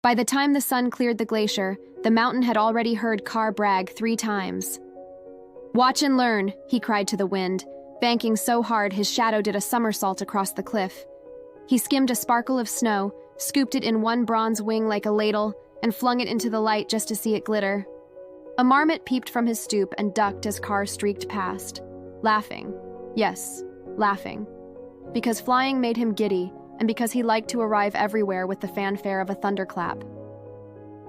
By the time the sun cleared the glacier, the mountain had already heard Carr brag 3 times. "Watch and learn," he cried to the wind, banking so hard his shadow did a somersault across the cliff. He skimmed a sparkle of snow, scooped it in one bronze wing like a ladle, and flung it into the light just to see it glitter. A marmot peeped from his stoop and ducked as Carr streaked past, laughing. Yes, laughing. Because flying made him giddy, and because he liked to arrive everywhere with the fanfare of a thunderclap.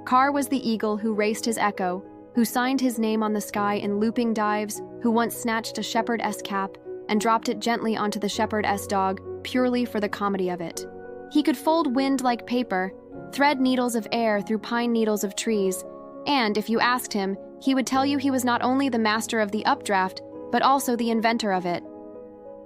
Carr was the eagle who raced his echo, who signed his name on the sky in looping dives, who once snatched a shepherd-s cap and dropped it gently onto the shepherd-s dog, purely for the comedy of it. He could fold wind like paper, thread needles of air through pine needles of trees, and, if you asked him, he would tell you he was not only the master of the updraft, but also the inventor of it.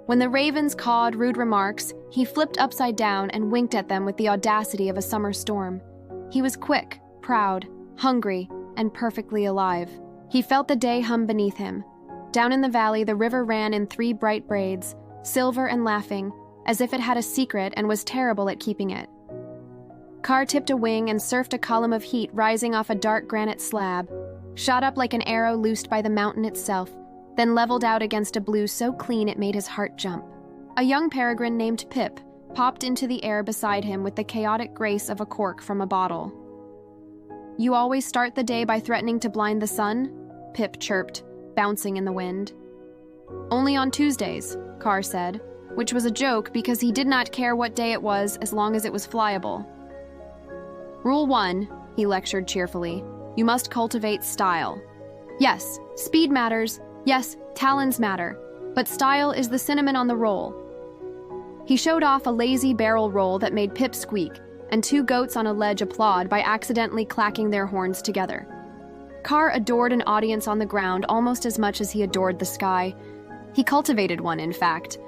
When the ravens cawed rude remarks, he flipped upside down and winked at them with the audacity of a summer storm. He was quick, proud, hungry, and perfectly alive. He felt the day hum beneath him. Down in the valley, the river ran in 3 bright braids, silver and laughing, as if it had a secret and was terrible at keeping it. Carr tipped a wing and surfed a column of heat rising off a dark granite slab, shot up like an arrow loosed by the mountain itself, then leveled out against a blue so clean it made his heart jump. A young peregrine named Pip popped into the air beside him with the chaotic grace of a cork from a bottle. "You always start the day by threatening to blind the sun?" Pip chirped, bouncing in the wind. "Only on Tuesdays," Carr said, which was a joke because he did not care what day it was as long as it was flyable. "Rule 1, he lectured cheerfully, "you must cultivate style. Yes, speed matters, yes, talons matter, but style is the cinnamon on the roll." He showed off a lazy barrel roll that made Pip squeak, and 2 goats on a ledge applaud by accidentally clacking their horns together. Carr adored an audience on the ground almost as much as he adored the sky. He cultivated one, in fact.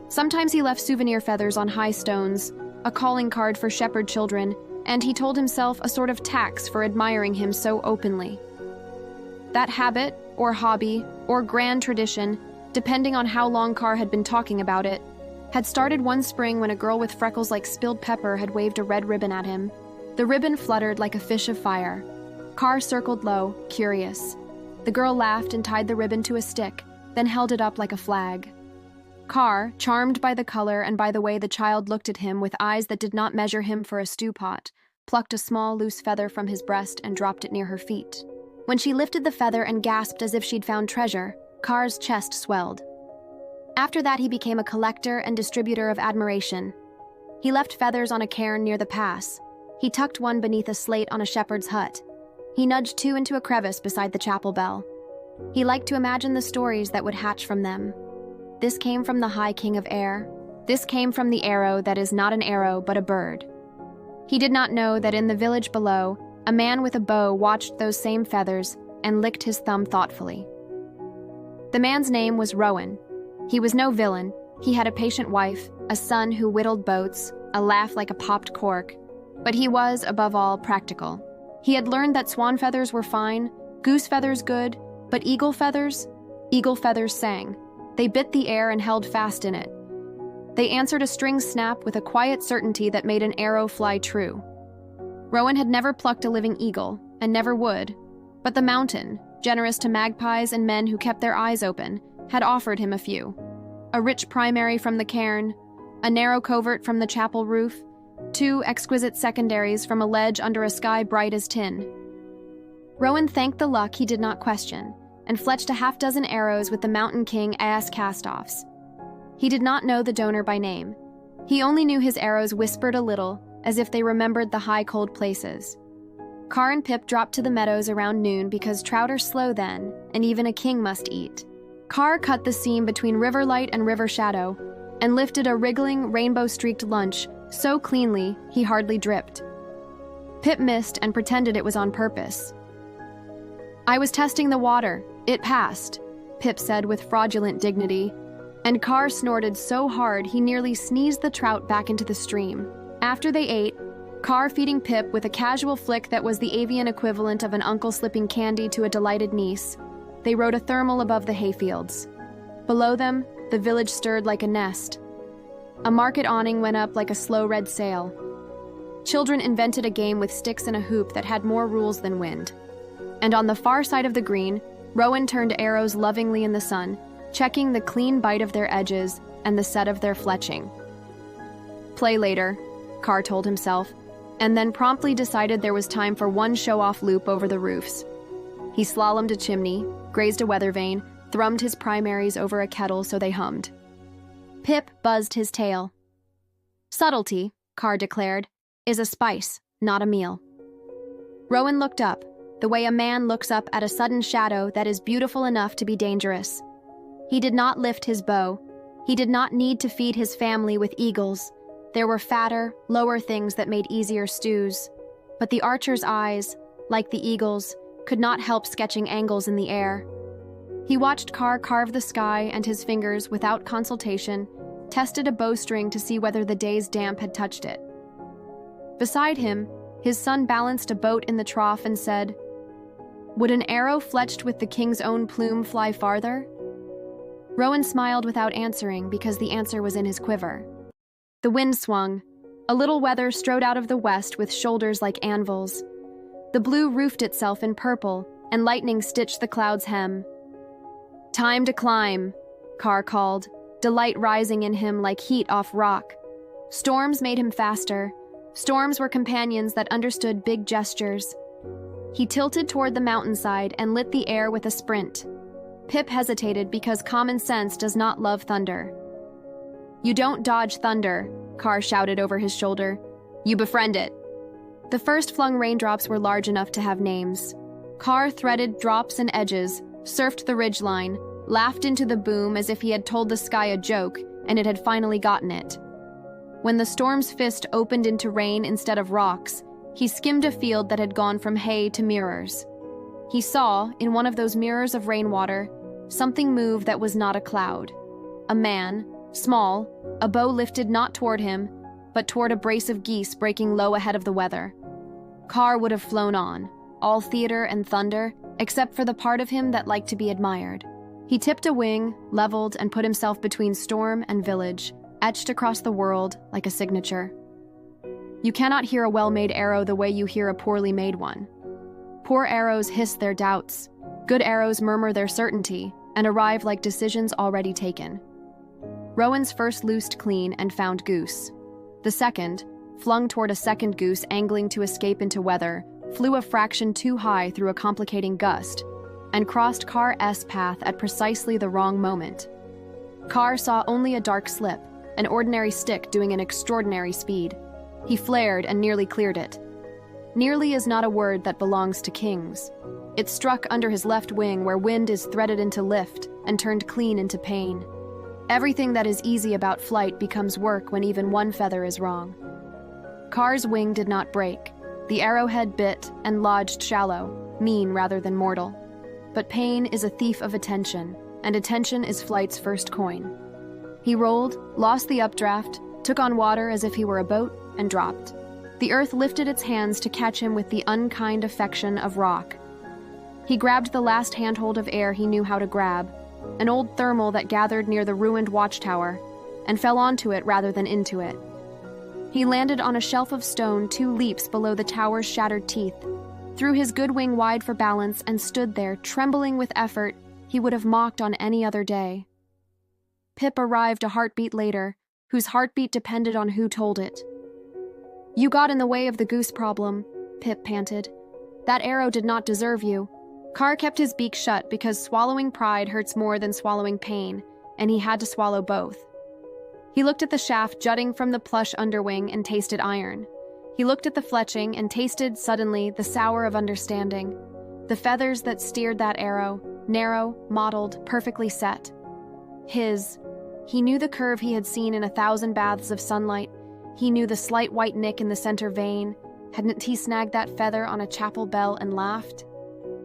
Sometimes he left souvenir feathers on high stones, a calling card for shepherd children, and he told himself a sort of tax for admiring him so openly. That habit, or hobby, or grand tradition, depending on how long Carr had been talking about it, had started one spring when a girl with freckles like spilled pepper had waved a red ribbon at him. The ribbon fluttered like a fish of fire. Carr circled low, curious. The girl laughed and tied the ribbon to a stick, then held it up like a flag. Carr, charmed by the color and by the way the child looked at him with eyes that did not measure him for a stew pot, plucked a small, loose feather from his breast and dropped it near her feet. When she lifted the feather and gasped as if she'd found treasure, Carr's chest swelled. After that, he became a collector and distributor of admiration. He left feathers on a cairn near the pass. He tucked one beneath a slate on a shepherd's hut. He nudged 2 into a crevice beside the chapel bell. He liked to imagine the stories that would hatch from them. This came from the High King of Air. This came from the arrow that is not an arrow but a bird. He did not know that in the village below, a man with a bow watched those same feathers and licked his thumb thoughtfully. The man's name was Rowan. He was no villain. He had a patient wife, a son who whittled boats, a laugh like a popped cork. But he was, above all, practical. He had learned that swan feathers were fine, goose feathers good, but eagle feathers sang. They bit the air and held fast in it. They answered a string snap with a quiet certainty that made an arrow fly true. Rowan had never plucked a living eagle, and never would, but the mountain, generous to magpies and men who kept their eyes open, had offered him a few. A rich primary from the cairn, a narrow covert from the chapel roof, 2 exquisite secondaries from a ledge under a sky bright as tin. Rowan thanked the luck he did not question, and fletched a 6 arrows with the Mountain King as cast-offs. He did not know the donor by name. He only knew his arrows whispered a little, as if they remembered the high cold places. Carr and Pip dropped to the meadows around noon because trout are slow then, and even a king must eat. Carr cut the seam between river light and river shadow, and lifted a wriggling, rainbow-streaked lunch so cleanly he hardly dripped. Pip missed and pretended it was on purpose. "I was testing the water. It passed," Pip said with fraudulent dignity, and Carr snorted so hard he nearly sneezed the trout back into the stream. After they ate, Carr feeding Pip with a casual flick that was the avian equivalent of an uncle slipping candy to a delighted niece, they rode a thermal above the hayfields. Below them, the village stirred like a nest. A market awning went up like a slow red sail. Children invented a game with sticks and a hoop that had more rules than wind. And on the far side of the green, Rowan turned arrows lovingly in the sun, checking the clean bite of their edges and the set of their fletching. Play later, Carr told himself, and then promptly decided there was time for one show-off loop over the roofs. He slalomed a chimney, grazed a weather vane, thrummed his primaries over a kettle so they hummed. Pip buzzed his tail. Subtlety, Carr declared, is a spice, not a meal. Rowan looked up, the way a man looks up at a sudden shadow that is beautiful enough to be dangerous. He did not lift his bow. He did not need to feed his family with eagles. There were fatter, lower things that made easier stews. But the archer's eyes, like the eagle's, could not help sketching angles in the air. He watched Carr carve the sky, and his fingers, without consultation, tested a bowstring to see whether the day's damp had touched it. Beside him, his son balanced a boat in the trough and said, "Would an arrow fletched with the king's own plume fly farther?" Rowan smiled without answering because the answer was in his quiver. The wind swung. A little weather strode out of the west with shoulders like anvils. The blue roofed itself in purple, and lightning stitched the cloud's hem. "Time to climb," Carr called, delight rising in him like heat off rock. Storms made him faster. Storms were companions that understood big gestures. He tilted toward the mountainside and lit the air with a sprint. Pip hesitated because common sense does not love thunder. "You don't dodge thunder," Carr shouted over his shoulder. "You befriend it." The first flung raindrops were large enough to have names. Carr threaded drops and edges, surfed the ridgeline, laughed into the boom as if he had told the sky a joke and it had finally gotten it. When the storm's fist opened into rain instead of rocks, he skimmed a field that had gone from hay to mirrors. He saw, in one of those mirrors of rainwater, something move that was not a cloud. A man, small, a bow lifted not toward him, but toward a brace of geese breaking low ahead of the weather. Carr would have flown on, all theater and thunder, except for the part of him that liked to be admired. He tipped a wing, leveled, and put himself between storm and village, etched across the world like a signature. You cannot hear a well-made arrow the way you hear a poorly made one. Poor arrows hiss their doubts. Good arrows murmur their certainty and arrive like decisions already taken. Rowan's first loosed clean and found goose. The second, flung toward a second goose angling to escape into weather, flew a fraction too high through a complicating gust, and crossed Carr's path at precisely the wrong moment. Carr saw only a dark slip, an ordinary stick doing an extraordinary speed. He flared and nearly cleared it. Nearly is not a word that belongs to kings. It struck under his left wing where wind is threaded into lift and turned clean into pain. Everything that is easy about flight becomes work when even one feather is wrong. Carr's wing did not break. The arrowhead bit and lodged shallow, mean rather than mortal. But pain is a thief of attention, and attention is flight's first coin. He rolled, lost the updraft, took on water as if he were a boat, and dropped. The earth lifted its hands to catch him with the unkind affection of rock. He grabbed the last handhold of air he knew how to grab, an old thermal that gathered near the ruined watchtower, and fell onto it rather than into it. He landed on a shelf of stone 2 leaps below the tower's shattered teeth, threw his good wing wide for balance, and stood there, trembling with effort he would have mocked on any other day. Pip arrived a heartbeat later, whose heartbeat depended on who told it. "You got in the way of the goose problem," Pip panted. "That arrow did not deserve you." Carr kept his beak shut because swallowing pride hurts more than swallowing pain, and he had to swallow both. He looked at the shaft jutting from the plush underwing and tasted iron. He looked at the fletching and tasted, suddenly, the sour of understanding. The feathers that steered that arrow, narrow, mottled, perfectly set. He knew the curve he had seen in 1,000 baths of sunlight. He knew the slight white nick in the center vein. Hadn't he snagged that feather on a chapel bell and laughed?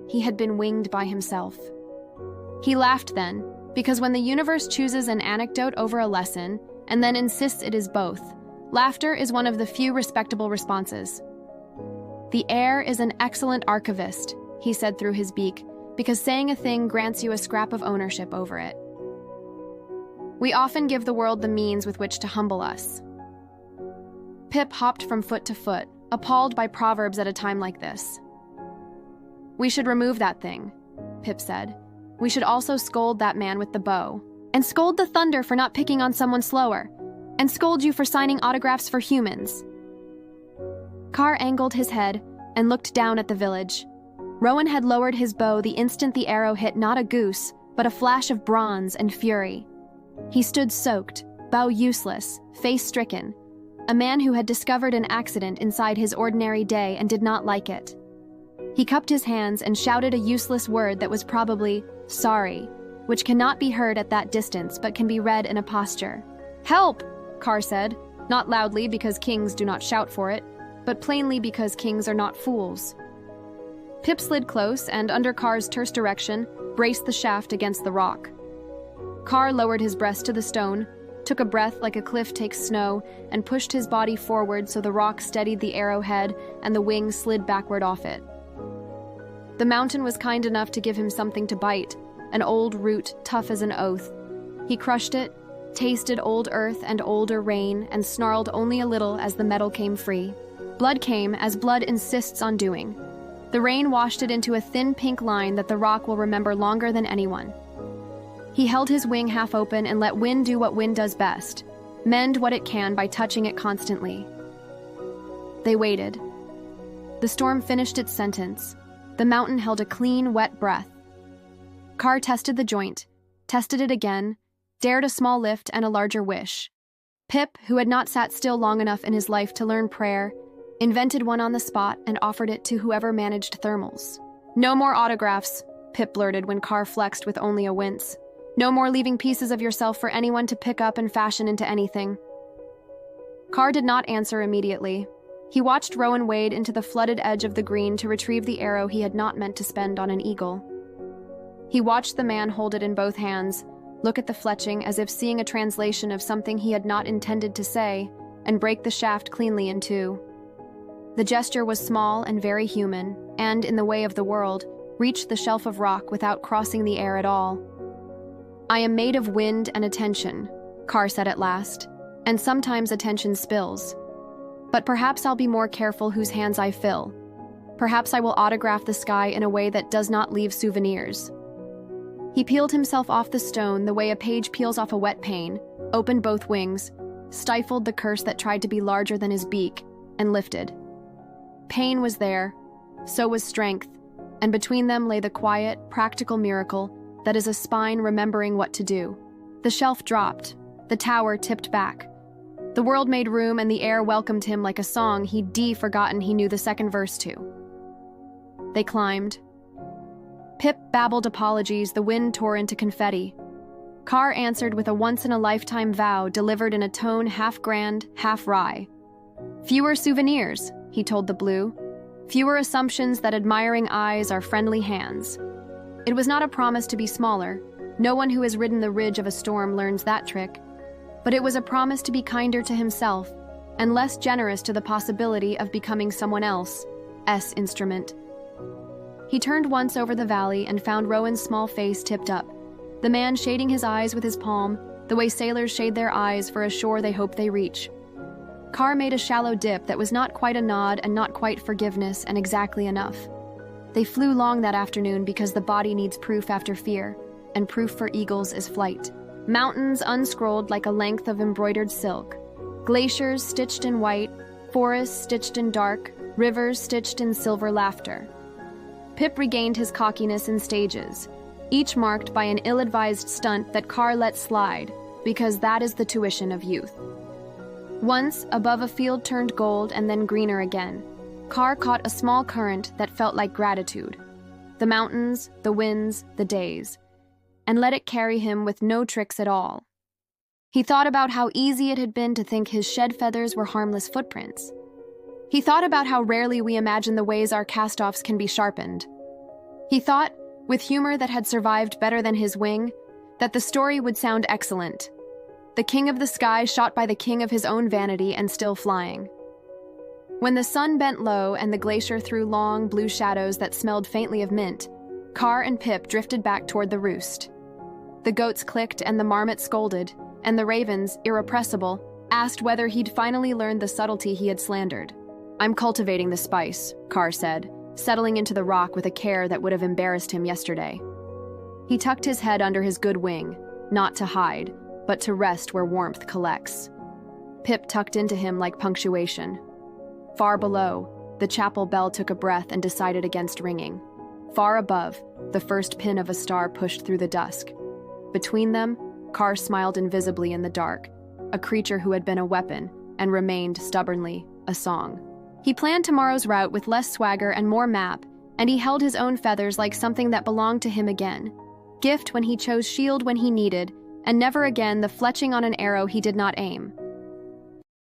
He had been winged by himself. He laughed then, because when the universe chooses an anecdote over a lesson, and then insists it is both, laughter is one of the few respectable responses. "The air is an excellent archivist," he said through his beak, because saying a thing grants you a scrap of ownership over it. We often give the world the means with which to humble us. Pip hopped from foot to foot, appalled by proverbs at a time like this. "We should remove that thing," Pip said. "We should also scold that man with the bow, and scold the thunder for not picking on someone slower, and scold you for signing autographs for humans." Car angled his head and looked down at the village. Rowan had lowered his bow the instant the arrow hit not a goose, but a flash of bronze and fury. He stood soaked, bow useless, face stricken, a man who had discovered an accident inside his ordinary day and did not like it. He cupped his hands and shouted a useless word that was probably sorry, which cannot be heard at that distance but can be read in a posture. "Help!" Car said, not loudly because kings do not shout for it, but plainly because kings are not fools. Pip slid close and, under Car's terse direction, braced the shaft against the rock. Car lowered his breast to the stone, took a breath like a cliff takes snow, and pushed his body forward so the rock steadied the arrowhead and the wing slid backward off it. The mountain was kind enough to give him something to bite, an old root tough as an oath. He crushed it, tasted old earth and older rain, and snarled only a little as the metal came free. Blood came, as blood insists on doing. The rain washed it into a thin pink line that the rock will remember longer than anyone. He held his wing half open and let wind do what wind does best, mend what it can by touching it constantly. They waited. The storm finished its sentence. The mountain held a clean, wet breath. Car tested the joint, tested it again, dared a small lift and a larger wish. Pip, who had not sat still long enough in his life to learn prayer, invented one on the spot and offered it to whoever managed thermals. "No more autographs," Pip blurted when Car flexed with only a wince. "No more leaving pieces of yourself for anyone to pick up and fashion into anything." Car did not answer immediately. He watched Rowan wade into the flooded edge of the green to retrieve the arrow he had not meant to spend on an eagle. He watched the man hold it in both hands, look at the fletching as if seeing a translation of something he had not intended to say, and break the shaft cleanly in two. The gesture was small and very human, and, in the way of the world, reached the shelf of rock without crossing the air at all. "I am made of wind and attention," Car said at last, "and sometimes attention spills. But perhaps I'll be more careful whose hands I fill. Perhaps I will autograph the sky in a way that does not leave souvenirs." He peeled himself off the stone the way a page peels off a wet pane, opened both wings, stifled the curse that tried to be larger than his beak, and lifted. Pain was there, so was strength, and between them lay the quiet, practical miracle that is a spine remembering what to do. The shelf dropped, the tower tipped back. The world made room and the air welcomed him like a song he'd forgotten he knew the second verse to. They climbed. Pip babbled apologies, the wind tore into confetti. Car answered with a once-in-a-lifetime vow delivered in a tone half grand, half wry. "Fewer souvenirs," he told the blue. "Fewer assumptions that admiring eyes are friendly hands." It was not a promise to be smaller. No one who has ridden the ridge of a storm learns that trick. But it was a promise to be kinder to himself and less generous to the possibility of becoming someone else's instrument. He turned once over the valley and found Rowan's small face tipped up, the man shading his eyes with his palm, the way sailors shade their eyes for a shore they hope they reach. Car made a shallow dip that was not quite a nod and not quite forgiveness and exactly enough. They flew long that afternoon because the body needs proof after fear, and proof for eagles is flight. Mountains unscrolled like a length of embroidered silk. Glaciers stitched in white, forests stitched in dark, rivers stitched in silver laughter. Pip regained his cockiness in stages, each marked by an ill-advised stunt that Car let slide, because that is the tuition of youth. Once, above a field turned gold and then greener again, Car caught a small current that felt like gratitude. The mountains, the winds, the days. And let it carry him with no tricks at all. He thought about how easy it had been to think his shed feathers were harmless footprints. He thought about how rarely we imagine the ways our cast-offs can be sharpened. He thought, with humor that had survived better than his wing, that the story would sound excellent. The king of the sky shot by the king of his own vanity and still flying. When the sun bent low and the glacier threw long, blue shadows that smelled faintly of mint, Car and Pip drifted back toward the roost. The goats clicked and the marmot scolded, and the ravens, irrepressible, asked whether he'd finally learned the subtlety he had slandered. "I'm cultivating the spice," Carr said, settling into the rock with a care that would have embarrassed him yesterday. He tucked his head under his good wing, not to hide, but to rest where warmth collects. Pip tucked into him like punctuation. Far below, the chapel bell took a breath and decided against ringing. Far above, the first pin of a star pushed through the dusk. Between them, Carr smiled invisibly in the dark, a creature who had been a weapon and remained, stubbornly, a song. He planned tomorrow's route with less swagger and more map, and he held his own feathers like something that belonged to him again. Gift when he chose shield when he needed, and never again the fletching on an arrow he did not aim.